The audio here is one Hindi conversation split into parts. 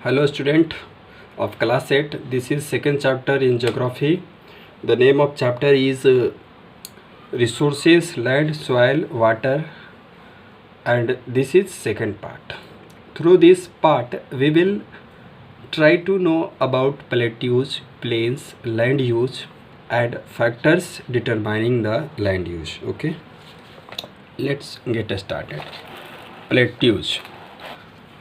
Hello student of class 8. This is second chapter in geography. The name of chapter is resources, land, soil, water, and this is second part. Through this part we will try to know about plateaus, plains, land use and factors determining the land use. Okay, let's get started. Plateaus.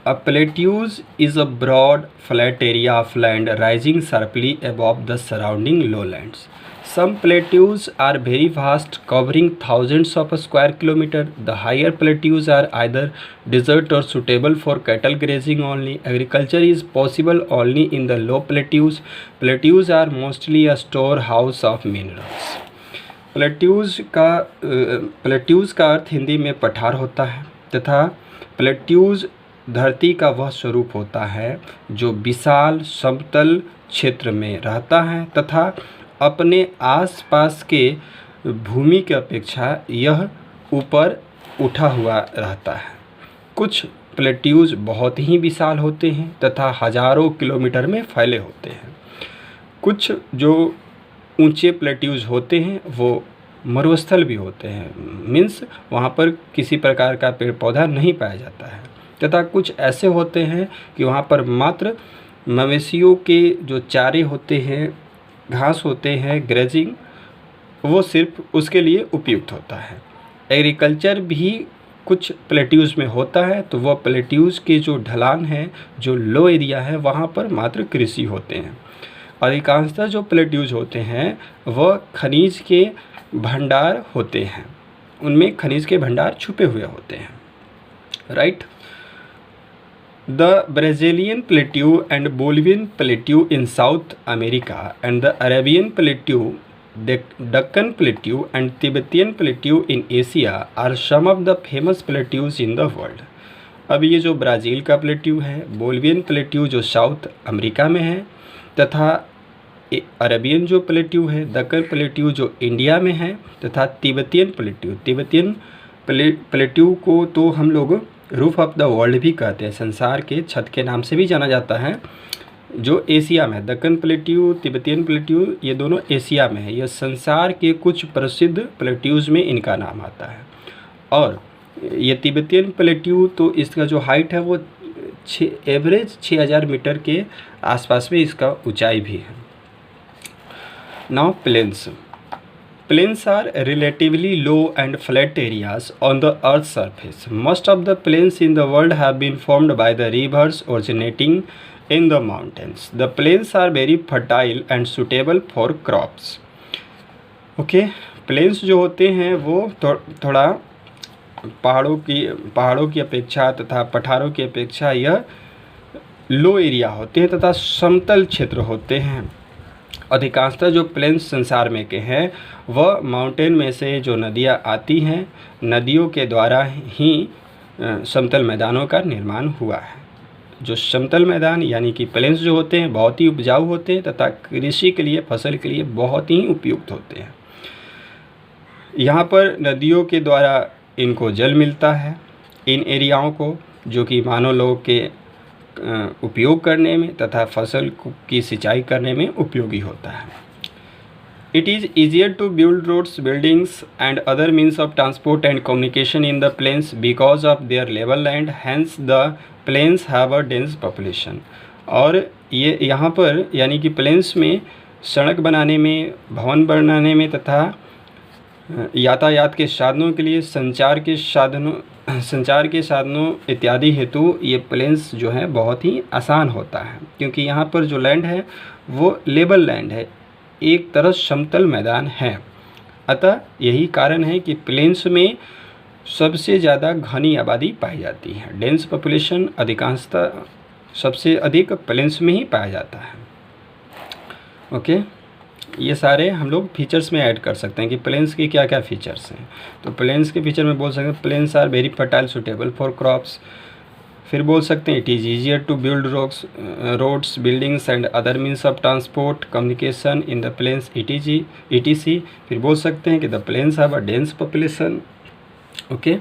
A plateau is a broad, flat area of land rising sharply above the surrounding lowlands. Some plateaus are very vast, covering thousands of square kilometers. The higher plateaus are either desert or suitable for cattle grazing only. Agriculture is possible only in the low plateaus. Plateaus are mostly a storehouse of minerals. Plateaus का अर्थ हिंदी में पठार होता है तथा प्लेट्यूज़ धरती का वह स्वरूप होता है जो विशाल समतल क्षेत्र में रहता है तथा अपने आसपास के भूमि की अपेक्षा यह ऊपर उठा हुआ रहता है। कुछ प्लेट्यूज़ बहुत ही विशाल होते हैं तथा हजारों किलोमीटर में फैले होते हैं। कुछ जो ऊंचे प्लेट्यूज़ होते हैं वो मरुस्थल भी होते हैं, मीन्स वहाँ पर किसी प्रकार का पेड़ पौधा नहीं पाया जाता है तथा कुछ ऐसे होते हैं कि वहाँ पर मात्र मवेशियों के जो चारे होते हैं, घास होते हैं, ग्रेजिंग, वो सिर्फ उसके लिए उपयुक्त होता है। एग्रीकल्चर भी कुछ प्लेट्यूज़ में होता है तो वह प्लेट्यूज़ के जो ढलान है, जो लो एरिया है, वहाँ पर मात्र कृषि होते हैं। अधिकांशतः जो प्लेट्यूज़ होते हैं वह खनिज के भंडार होते हैं, उनमें खनिज के भंडार छुपे हुए होते हैं, right. The Brazilian plateau and Bolivian plateau in south America and the Arabian plateau, Deccan Plateau and Tibetan Plateau in Asia are some of the famous plateaus in the world. अब ये जो ब्राज़ील का प्लेट्यू है, बोलिवियन प्लेट्यू जो साउथ अमेरिका में है तथा अरेबियन जो प्लेट्यू है, दक्कन प्लेट्यू जो इंडिया में है तथा तिब्बतियन प्लेट्यू को तो हम लोग रूफ ऑफ द वर्ल्ड भी कहते हैं, संसार के छत के नाम से भी जाना जाता है, जो एशिया में है। दक्कन प्लेट्यू, तिब्बतियन प्लेट्यू, ये दोनों एशिया में है। यह संसार के कुछ प्रसिद्ध प्लेट्यूज़ में इनका नाम आता है। और ये तिब्बतियन प्लेट्यू तो इसका जो हाइट है वो एवरेज 6000 मीटर के आसपास में इसका ऊंचाई भी है। Now plains are relatively low and flat areas on the earth's surface. Most of the plains in the world have been formed by the rivers originating in the mountains. The plains are very fertile and suitable for crops. Okay, plains जो होते हैं वो थोड़ा पहाड़ों की अपेक्षा तथा पठारों की अपेक्षा यह लो एरिया होते हैं तथा समतल क्षेत्र होते हैं। अधिकांशतः जो प्लेन्स संसार में के हैं वह माउंटेन में से जो नदियाँ आती हैं, नदियों के द्वारा ही समतल मैदानों का निर्माण हुआ है। जो समतल मैदान यानी कि प्लेन्स जो होते हैं बहुत ही उपजाऊ होते हैं तथा कृषि के लिए, फसल के लिए बहुत ही उपयुक्त होते हैं। यहाँ पर नदियों के द्वारा इनको जल मिलता है, इन एरियाओं को, जो कि मानव लोगों के उपयोग करने में तथा फसल की सिंचाई करने में उपयोगी होता है। It is easier to build roads, buildings and other means of transport and communication in the plains because of their level land, hence the plains have a dense population. और ये यहाँ पर यानी कि प्लेन्स में सड़क बनाने में, भवन बनाने में तथा यातायात के साधनों के लिए, संचार के साधनों इत्यादि हेतु ये प्लेन्स जो है बहुत ही आसान होता है, क्योंकि यहाँ पर जो लैंड है वो लेवल लैंड है, एक तरफ समतल मैदान है। अतः यही कारण है कि प्लेन्स में सबसे ज़्यादा घनी आबादी पाई जाती है। डेंस पॉपुलेशन अधिकांशतः सबसे अधिक प्लेन्स में ही पाया जाता है। ओके, ये सारे हम लोग फीचर्स में ऐड कर सकते हैं कि प्लेन्स के क्या क्या फीचर्स हैं। तो प्लेन्स के फीचर में बोल सकते हैं plains are very fertile suitable for crops. फिर बोल सकते हैं it is easier to build roads, buildings and other means of transport, communication in the plains ETC। फिर बोल सकते हैं कि the plains have a dense population. Okay,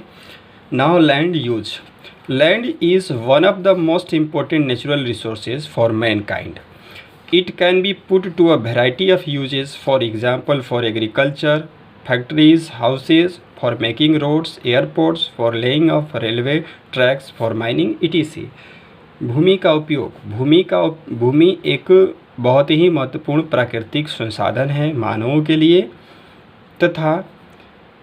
now land use. Land is one of the most important natural resources for mankind. It can be put to a variety of uses, for example, for agriculture, factories, houses, for making roads, airports, for laying of railway tracks, for mining, etc. भूमि का उपयोग भूमि एक बहुत ही महत्वपूर्ण प्राकृतिक संसाधन है मानवों के लिए, तथा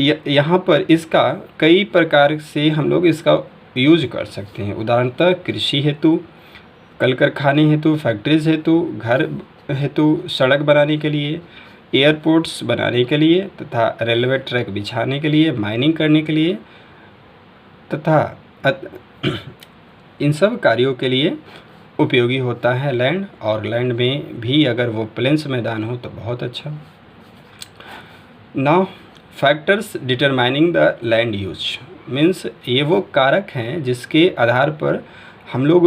यहाँ पर इसका कई प्रकार से हम लोग इसका यूज कर सकते हैं। उदाहरणतः कृषि हेतु, कल कारखाने हेतु, फैक्ट्रीज हेतु, घर हेतु, सड़क बनाने के लिए, एयरपोर्ट्स बनाने के लिए, तथा रेलवे ट्रैक बिछाने के लिए, माइनिंग करने के लिए, तथा इन सब कार्यों के लिए उपयोगी होता है लैंड। और लैंड में भी अगर वो प्लेन्स मैदान हो तो बहुत अच्छा। Now factors determining the land use means ये वो कारक हैं जिसके आधार पर हम लोग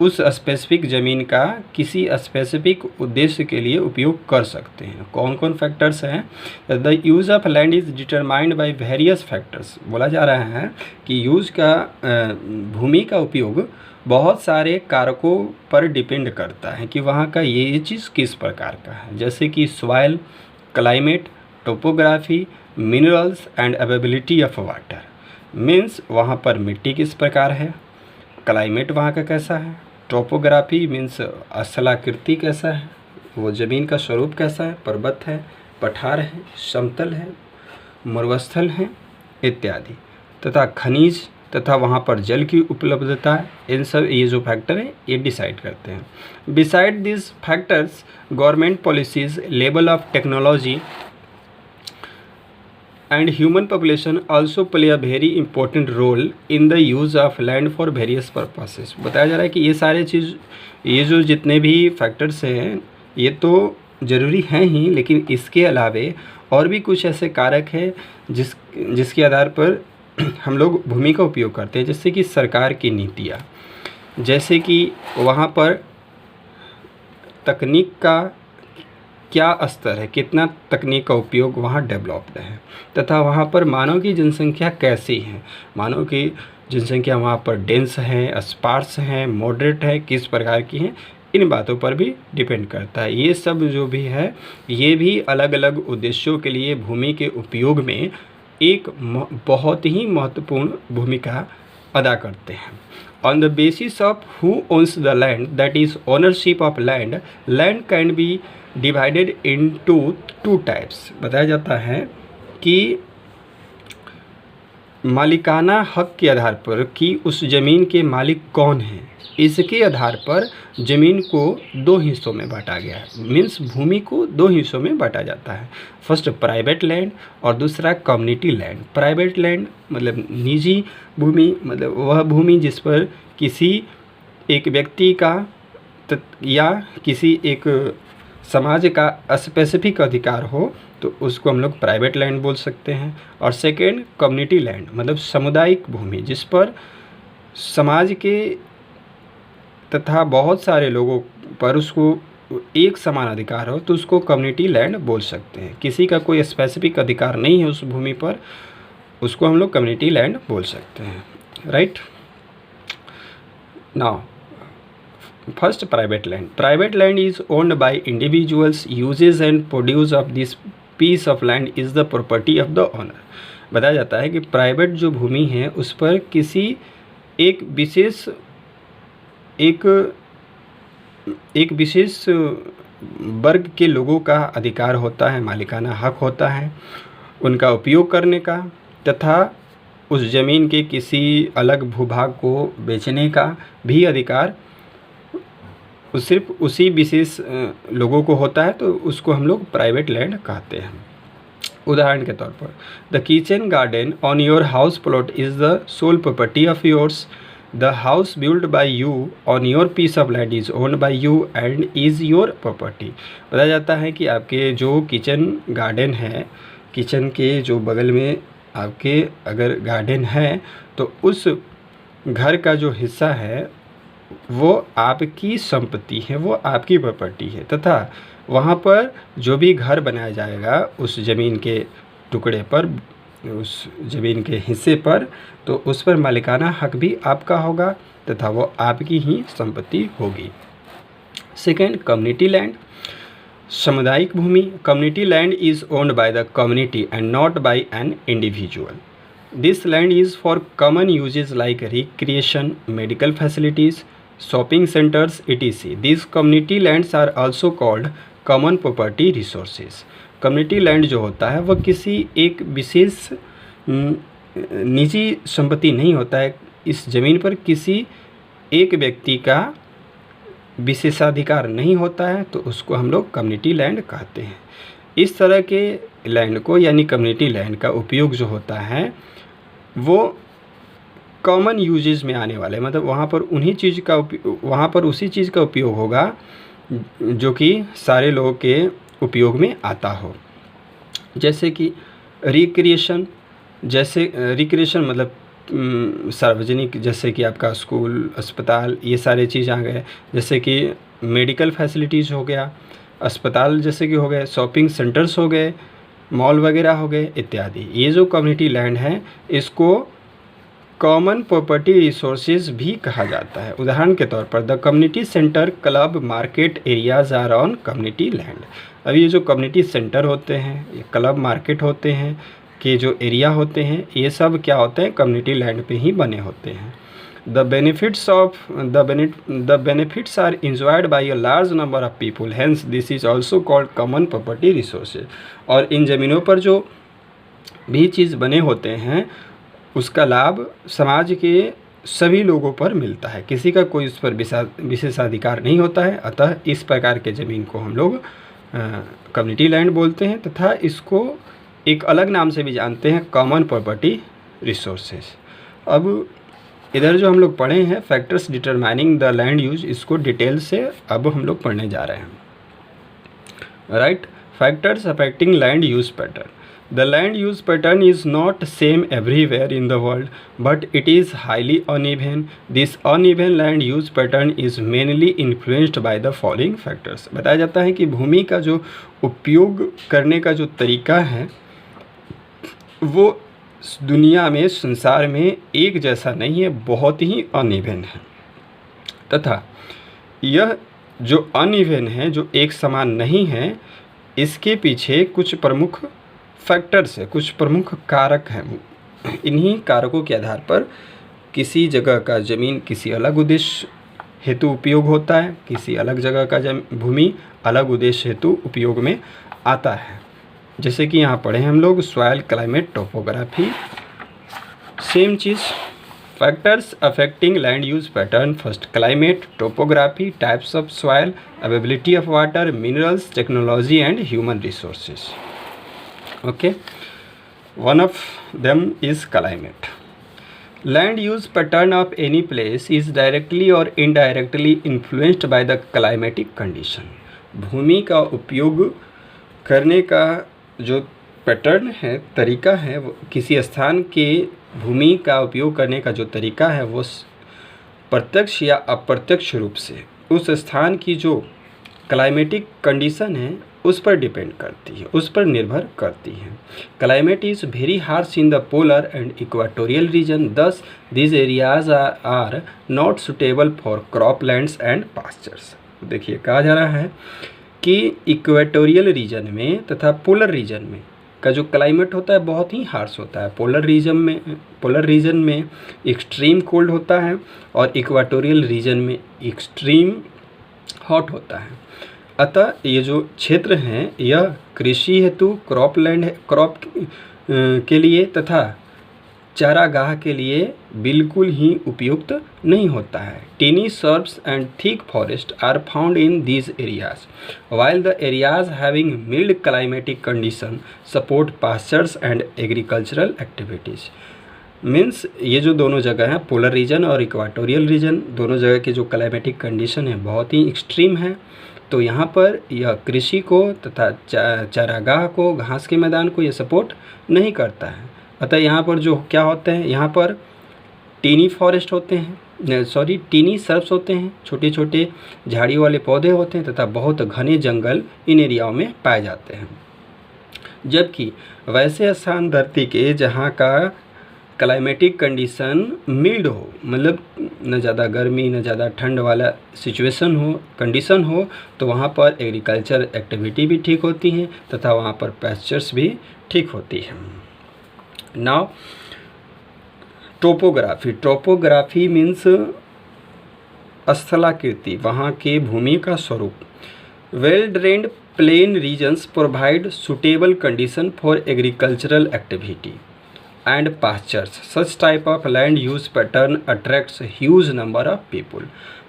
उस स्पेसिफिक ज़मीन का किसी स्पेसिफिक उद्देश्य के लिए उपयोग कर सकते हैं। कौन कौन फैक्टर्स हैं? The use of land is determined by various factors. बोला जा रहा है कि यूज़ का भूमि का उपयोग बहुत सारे कारकों पर डिपेंड करता है कि वहाँ का ये चीज़ किस प्रकार का है, जैसे कि soil, climate, topography, minerals and availability of water. Means वहाँ पर मिट्टी किस प्रकार है, क्लाइमेट वहाँ का कैसा है, टोपोग्राफी मीन्स स्थलाकृति कैसा है, वो ज़मीन का स्वरूप कैसा है, पर्वत है, पठार है, समतल है, मरुस्थल है इत्यादि, तथा खनिज तथा वहाँ पर जल की उपलब्धता। इन सब ये जो फैक्टर हैं ये डिसाइड करते हैं। Beside this factors government policies, level of technology and human population also play a very important role in the use of land for various purposes। बताया जा रहा है कि ये सारे चीज़, ये जो जितने भी फैक्टर्स हैं ये तो ज़रूरी हैं ही, लेकिन इसके अलावे और भी कुछ ऐसे कारक हैं जिसके आधार पर हम लोग भूमि का उपयोग करते हैं। जैसे कि सरकार की नीतियाँ, जैसे कि वहाँ पर तकनीक का क्या स्तर है, कितना तकनीक का उपयोग वहाँ डेवलप्ड है, तथा वहाँ पर मानव की जनसंख्या कैसी है, मानव की जनसंख्या वहाँ पर डेंस है, स्पार्स है, मॉडरेट है, किस प्रकार की है, इन बातों पर भी डिपेंड करता है। ये सब जो भी है ये भी अलग अलग उद्देश्यों के लिए भूमि के उपयोग में एक बहुत ही महत्वपूर्ण भूमिका अदा करते हैं। On the basis of who owns the land, that is ownership of land, land can be divided into two types। बताया जाता है कि मालिकाना हक के आधार पर कि उस ज़मीन के मालिक कौन हैं, इसके आधार पर ज़मीन को दो हिस्सों में बांटा गया है। मीन्स भूमि को दो हिस्सों में बांटा जाता है। फर्स्ट प्राइवेट लैंड और दूसरा कम्युनिटी लैंड। प्राइवेट लैंड मतलब निजी भूमि, मतलब वह भूमि जिस पर किसी एक व्यक्ति का या किसी एक समाज का स्पेसिफिक अधिकार हो तो उसको हम लोग प्राइवेट लैंड बोल सकते हैं। और सेकेंड कम्युनिटी लैंड मतलब सामुदायिक भूमि, जिस पर समाज के तथा बहुत सारे लोगों पर उसको एक समान अधिकार हो तो उसको कम्युनिटी लैंड बोल सकते हैं। किसी का कोई स्पेसिफिक अधिकार नहीं है उस भूमि पर, उसको हम लोग कम्युनिटी लैंड बोल सकते हैं। Right now first private land. Private land is owned by individuals, uses and produce of this piece of land is the property of the owner. बताया जाता है कि प्राइवेट जो भूमि है उस पर किसी एक विशेष वर्ग के लोगों का अधिकार होता है, मालिकाना हक होता है उनका उपयोग करने का, तथा उस ज़मीन के किसी अलग भूभाग को बेचने का भी अधिकार सिर्फ उसी विशेष लोगों को होता है, तो उसको हम लोग प्राइवेट लैंड कहते हैं। उदाहरण के तौर पर the kitchen garden on your house plot is the sole property of yours. The house build by you on your piece of land is owned by you and is your property. बताया जाता है कि आपके जो किचन गार्डन है, किचन के जो बगल में आपके अगर गार्डन है तो उस घर का जो हिस्सा है वो आपकी संपत्ति है, वो आपकी प्रॉपर्टी है, तथा वहाँ पर जो भी घर बनाया जाएगा उस ज़मीन के टुकड़े पर उस ज़मीन के हिस्से पर, तो उस पर मालिकाना हक भी आपका होगा तथा वो आपकी ही संपत्ति होगी। सेकेंड, कम्युनिटी लैंड, सामुदायिक भूमि। Community land is owned by the community and not by an individual. This land is for common uses like recreation, medical facilities, shopping centres etc. These community lands are also called common property resources. Community land जो होता है वह किसी एक विशेष निजी संपत्ति नहीं होता है। इस ज़मीन पर किसी एक व्यक्ति का विशेषाधिकार नहीं होता है, तो उसको हम लोग कम्युनिटी लैंड कहते हैं। इस तरह के लैंड को यानी कम्युनिटी लैंड का उपयोग जो होता है वो कॉमन यूजेस में आने वाले, मतलब वहाँ पर उसी चीज़ का उपयोग होगा जो कि सारे लोगों के उपयोग में आता हो। जैसे कि रिक्रिएशन मतलब सार्वजनिक, जैसे कि आपका स्कूल, अस्पताल, ये सारे चीज़ आ गए। जैसे कि मेडिकल फैसिलिटीज़ हो गया, अस्पताल जैसे कि हो गए, शॉपिंग सेंटर्स हो गए, मॉल वगैरह हो गए इत्यादि। ये जो कम्युनिटी लैंड है इसको कॉमन प्रॉपर्टी रिसोर्सेज भी कहा जाता है। उदाहरण के तौर पर the community centre, club, market areas are on community land. अब ये जो कम्युनिटी सेंटर होते हैं, ये क्लब, मार्केट होते हैं के जो एरिया होते हैं, ये सब क्या होते हैं, कम्युनिटी लैंड पे ही बने होते हैं। The benefits are enjoyed by a large number of people, hence this is also called common property resources. और इन ज़मीनों पर जो भी चीज़ बने होते हैं उसका लाभ समाज के सभी लोगों पर मिलता है, किसी का कोई उस पर विशेषाधिकार नहीं होता है। अतः इस प्रकार के ज़मीन को हम लोग कम्युनिटी लैंड बोलते हैं तथा इसको एक अलग नाम से भी जानते हैं, कॉमन प्रॉपर्टी रिसोर्सेज। अब इधर जो हम लोग पढ़े हैं factors determining the land use, इसको डिटेल से अब हम लोग पढ़ने जा रहे हैं। Right, factors affecting land use pattern. The land use pattern is not same everywhere in the world, but it is highly uneven. This uneven land use pattern is mainly influenced by the following factors. बताया जाता है कि भूमि का जो उपयोग करने का जो तरीका है वो दुनिया में, संसार में एक जैसा नहीं है, बहुत ही अनइवन है। तथा यह जो अनइवन है, जो एक समान नहीं है, इसके पीछे कुछ प्रमुख फैक्टर्स है, कुछ प्रमुख कारक हैं। इन्हीं कारकों के आधार पर किसी जगह का ज़मीन किसी अलग उद्देश्य हेतु उपयोग होता है, किसी अलग जगह का भूमि अलग उद्देश्य हेतु उपयोग में आता है। जैसे कि यहाँ पढ़े हम लोग soil, climate, topography, same cheese. Factors affecting land use pattern, first climate, topography, types of soil, availability of water, minerals, technology and human resources. Okay, one of them is climate. Land use pattern of any place is directly or indirectly influenced by the climatic condition. भूमि का उपयोग करने का जो पैटर्न है, तरीका है, वो किसी स्थान के भूमि का उपयोग करने का जो तरीका है वो प्रत्यक्ष या अप्रत्यक्ष रूप से उस स्थान की जो क्लाइमेटिक कंडीशन है उस पर डिपेंड करती है, उस पर निर्भर करती है। Climate is very harsh in the polar and equatorial region, thus this areas are not suitable for crop lands and pastures. देखिए कहा जा रहा है कि इक्वेटोरियल रीजन में तथा पोलर रीजन में का जो क्लाइमेट होता है बहुत ही हार्श होता है। पोलर रीजन में एक्सट्रीम कोल्ड होता है और इक्वाटोरियल रीजन में एक्सट्रीम हॉट होता है। अतः ये जो क्षेत्र हैं यह कृषि हेतु, क्रॉप के लिए तथा चारागाह के लिए बिल्कुल ही उपयुक्त नहीं होता है। Tiny shrubs and thick forest are found in these areas, while the areas having mild climatic condition support pastures and agricultural activities. Means ये जो दोनों जगह हैं, पोलर रीजन और इक्वाटोरियल रीजन, दोनों जगह की जो क्लाइमेटिक कंडीशन है बहुत ही एक्सट्रीम है, तो यहाँ पर यह कृषि को तथा चारागाह को, घास के मैदान को ये सपोर्ट नहीं करता है। अतः यहाँ पर जो क्या होते हैं, यहाँ पर टीनी फॉरेस्ट होते हैं, टीनी सर्ब्स होते हैं, छोटे छोटे झाड़ी वाले पौधे होते हैं तथा बहुत घने जंगल इन एरियाओं में पाए जाते हैं। जबकि वैसे स्थान धरती के जहाँ का क्लाइमेटिक कंडीशन मिल्ड हो, मतलब न ज़्यादा गर्मी न ज़्यादा ठंड वाला सिचुएशन हो, कंडीशन हो, तो वहाँ पर एग्रीकल्चर एक्टिविटी भी ठीक होती हैं तथा वहाँ पर पैस्चर्स भी ठीक होती हैं। नाउ टोपोग्राफी मीन्स स्थलाकृति, वहाँ के भूमि का स्वरूप। Well drained plain regions provide suitable condition for agricultural activity and pastures. Such type of land use pattern attracts huge number of people.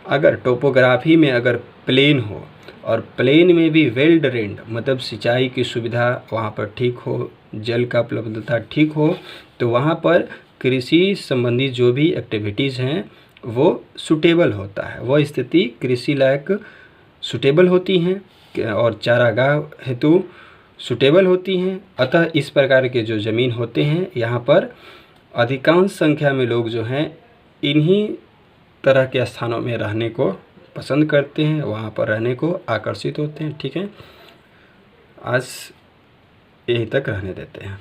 अगर टोपोग्राफी में अगर प्लेन हो और प्लेन में भी वेल ड्रेन्ड मतलब सिंचाई की सुविधा वहाँ पर ठीक हो, जल का उपलब्धता ठीक हो, तो वहाँ पर कृषि संबंधी जो भी एक्टिविटीज़ हैं वो सुटेबल होता है, वह स्थिति कृषि लायक सुटेबल होती हैं और चारागाह हेतु सुटेबल होती हैं। अतः इस प्रकार के जो ज़मीन होते हैं यहाँ पर अधिकांश संख्या में लोग जो हैं इन्हीं तरह के स्थानों में रहने को पसंद करते हैं, वहाँ पर रहने को आकर्षित होते हैं। ठीक है, आज यहीं तक रहने देते हैं।